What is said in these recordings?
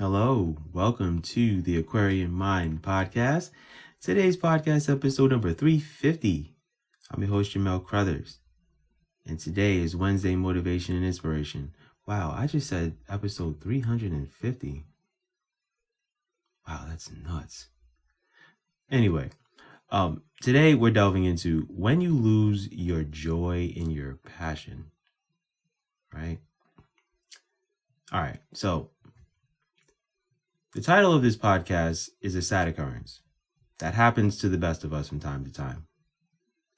Hello, welcome to the Aquarian Mind Podcast. Today's podcast episode number 350. I'm your host, Jamel Crothers. And today is Wednesday Motivation and Inspiration. Wow, I just said episode 350. Wow, that's nuts. Anyway, today we're delving into when you lose your joy in your passion, right? All right, so the title of this podcast is a sad occurrence that happens to the best of us from time to time.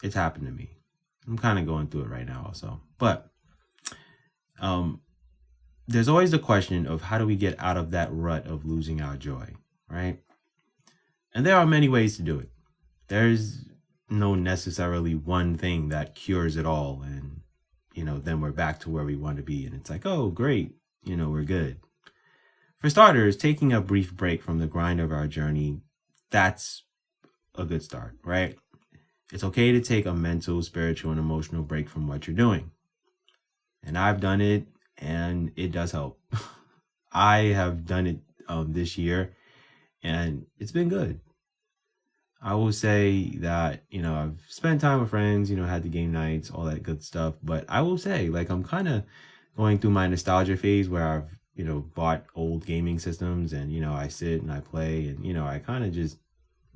It's happened to me. I'm kind of going through it right now also. But there's always the question of how do we get out of that rut of losing our joy, right? And there are many ways to do it. There's no necessarily one thing that cures it all and, then we're back to where we want to be. And it's like, oh, great, we're good. For starters, taking a brief break from the grind of our journey, that's a good start, right? It's okay to take a mental, spiritual, and emotional break from what you're doing. And I've done it, and it does help. I have done it this year, and it's been good. I will say that, I've spent time with friends, had the game nights, all that good stuff. But I will say, I'm kind of going through my nostalgia phase where I've bought old gaming systems and, I sit and I play and, I kind of just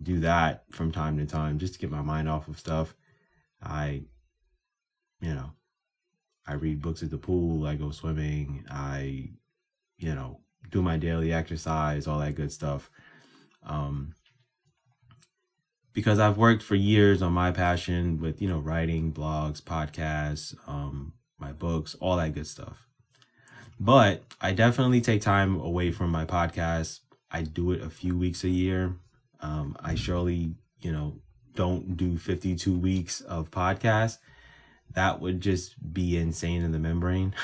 do that from time to time just to get my mind off of stuff. I read books at the pool, I go swimming, I, do my daily exercise, all that good stuff. Because I've worked for years on my passion with, writing, blogs, podcasts, my books, all that good stuff. But I definitely take time away from my podcast. I do it a few weeks a year. I surely, don't do 52 weeks of podcasts. That would just be insane in the membrane.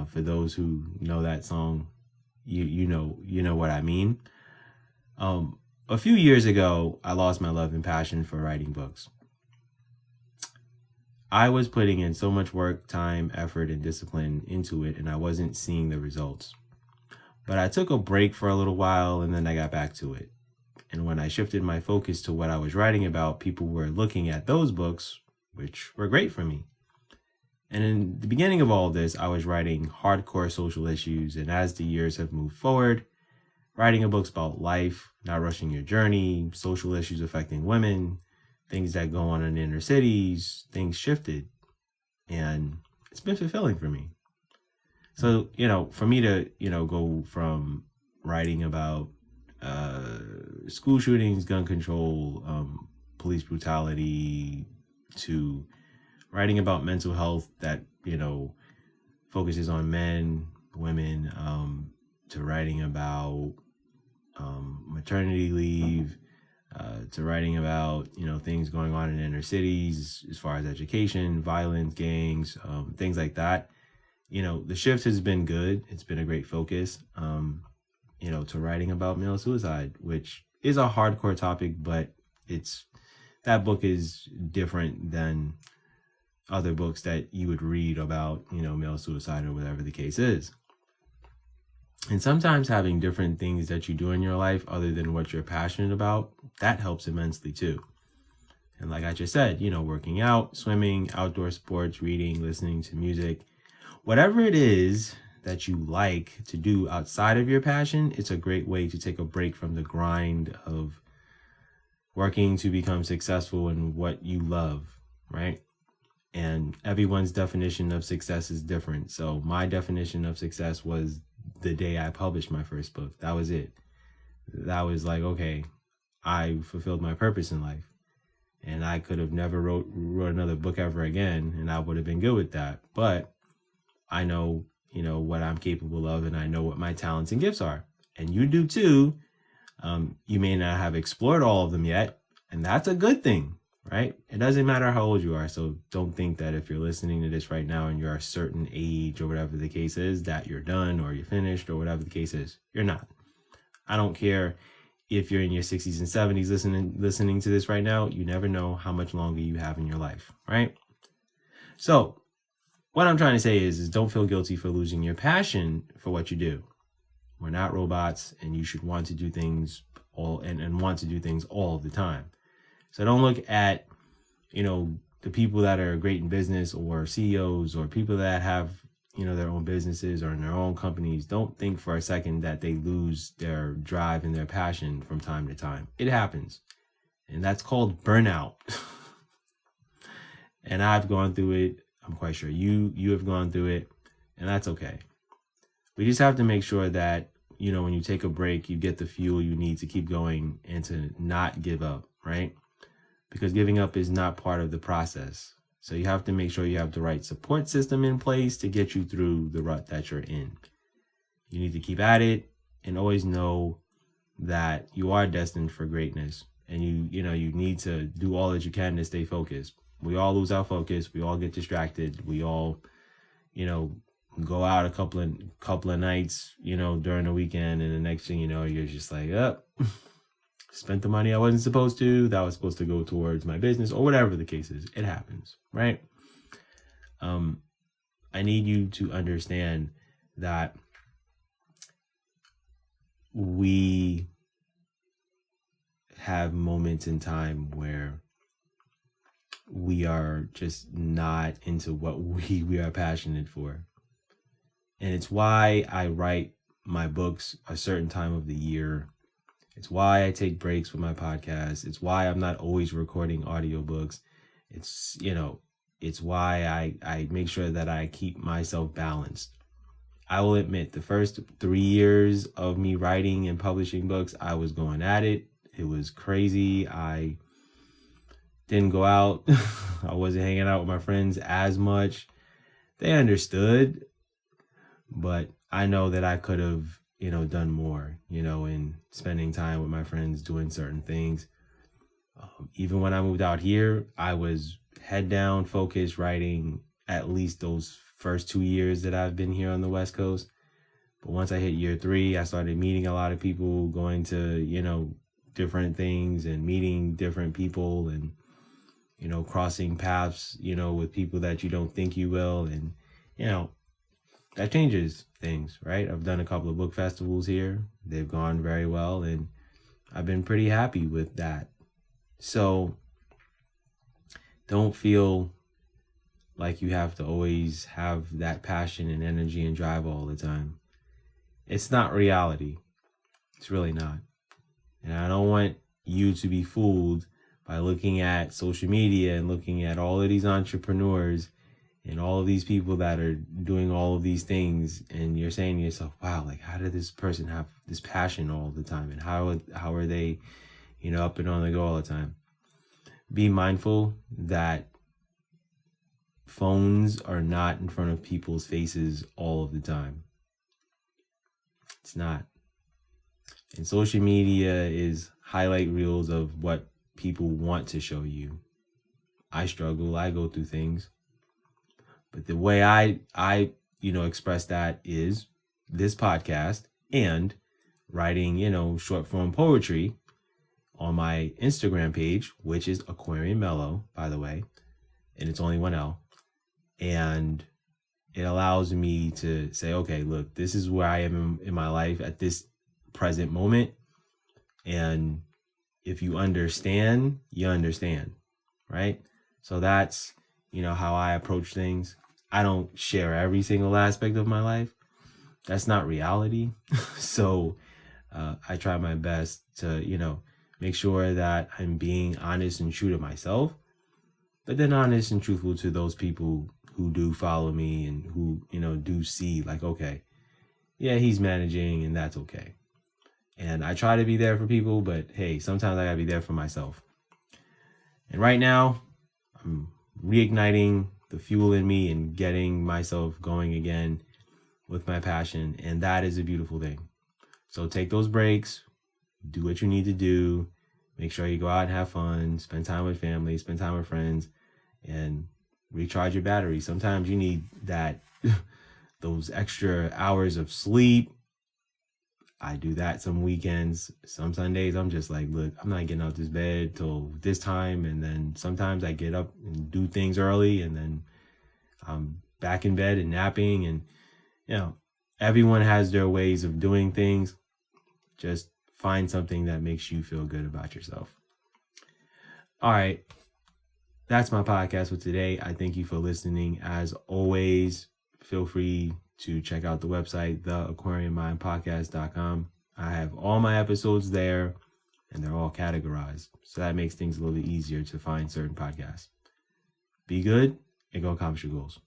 For those who know that song, you know what I mean. A few years ago, I lost my love and passion for writing books. I was putting in so much work, time, effort, and discipline into it, and I wasn't seeing the results. But I took a break for a little while, and then I got back to it. And when I shifted my focus to what I was writing about, people were looking at those books, which were great for me. And in the beginning of all of this, I was writing hardcore social issues, and as the years have moved forward, writing a book's about life, not rushing your journey, social issues affecting women, things that go on in inner cities, things shifted. And it's been fulfilling for me. So, for me to, go from writing about school shootings, gun control, police brutality, to writing about mental health that, focuses on men, women, to writing about maternity leave, to writing about, things going on in inner cities as far as education, violence, gangs, things like that. The shift has been good. It's been a great focus, to writing about male suicide, which is a hardcore topic, but that book is different than other books that you would read about, male suicide or whatever the case is. And sometimes having different things that you do in your life other than what you're passionate about, that helps immensely too. And like I just said, working out, swimming, outdoor sports, reading, listening to music, whatever it is that you like to do outside of your passion, it's a great way to take a break from the grind of working to become successful in what you love, right? And everyone's definition of success is different. So my definition of success was the day I published my first book. That was it. That was like, okay, I fulfilled my purpose in life. And I could have never wrote another book ever again, and I would have been good with that. But I know, what I'm capable of, and I know what my talents and gifts are. And you do too. You may not have explored all of them yet, and that's a good thing, right? It doesn't matter how old you are. So don't think that if you're listening to this right now and you're a certain age or whatever the case is, that you're done or you're finished or whatever the case is. You're not. I don't care if you're in your 60s and 70s listening to this right now. You never know how much longer you have in your life, right? So what I'm trying to say is don't feel guilty for losing your passion for what you do. We're not robots, and you should want to do things and want to do things all the time. So don't look at, the people that are great in business or CEOs or people that have, their own businesses or in their own companies. Don't think for a second that they lose their drive and their passion from time to time. It happens. And that's called burnout. And I've gone through it. I'm quite sure you have gone through it, and that's okay. We just have to make sure that, when you take a break, you get the fuel you need to keep going and to not give up, right? Because giving up is not part of the process. So you have to make sure you have the right support system in place to get you through the rut that you're in. You need to keep at it and always know that you are destined for greatness. And you need to do all that you can to stay focused. We all lose our focus. We all get distracted. We all, go out a couple of nights, during the weekend. And the next thing you know, you're just like, spent the money I wasn't supposed to. That was supposed to go towards my business or whatever the case is. It happens, right? I need you to understand that we have moments in time where we are just not into what we are passionate for. And it's why I write my books a certain time of the year. It's why I take breaks with my podcast. It's why I'm not always recording audiobooks. It's why I make sure that I keep myself balanced. I will admit the first 3 years of me writing and publishing books, I was going at it. It was crazy. I didn't go out. I wasn't hanging out with my friends as much. They understood, but I know that I could have, done more, in spending time with my friends, doing certain things. Even when I moved out here, I was head down, focused, writing at least those first 2 years that I've been here on the West Coast. But once I hit year 3, I started meeting a lot of people, going to, different things and meeting different people and, crossing paths, with people that you don't think you will. And, that changes things, right? I've done a couple of book festivals here. They've gone very well, and I've been pretty happy with that. So don't feel like you have to always have that passion and energy and drive all the time. It's not reality. It's really not. And I don't want you to be fooled by looking at social media and looking at all of these entrepreneurs and all of these people that are doing all of these things, and you're saying to yourself, wow, like, how did this person have this passion all the time? And how are they, up and on the go all the time? Be mindful that phones are not in front of people's faces all of the time. It's not. And social media is highlight reels of what people want to show you. I struggle. I go through things. But the way I express that is this podcast and writing, short form poetry on my Instagram page, which is Aquarian Mellow, by the way. And it's only one L. And it allows me to say, okay, look, this is where I am in my life at this present moment. And if you understand, you understand, right? So that's, how I approach things. I don't share every single aspect of my life. That's not reality. So I try my best to, make sure that I'm being honest and true to myself, but then honest and truthful to those people who do follow me and who, do see like, okay, yeah, he's managing and that's okay. And I try to be there for people, but hey, sometimes I gotta be there for myself. And right now, I'm reigniting the fuel in me and getting myself going again with my passion. And that is a beautiful thing. So take those breaks, do what you need to do, make sure you go out and have fun, spend time with family, spend time with friends, and recharge your battery. Sometimes you need that, those extra hours of sleep. I do that some weekends. Some Sundays, I'm just like, look, I'm not getting out this bed till this time. And then sometimes I get up and do things early, and then I'm back in bed and napping. And, Everyone has their ways of doing things. Just find something that makes you feel good about yourself. All right. That's my podcast for today. I thank you for listening. As always, feel free to check out the website, theaquariummindpodcast.com. I have all my episodes there, and they're all categorized. So that makes things a little bit easier to find certain podcasts. Be good and go accomplish your goals.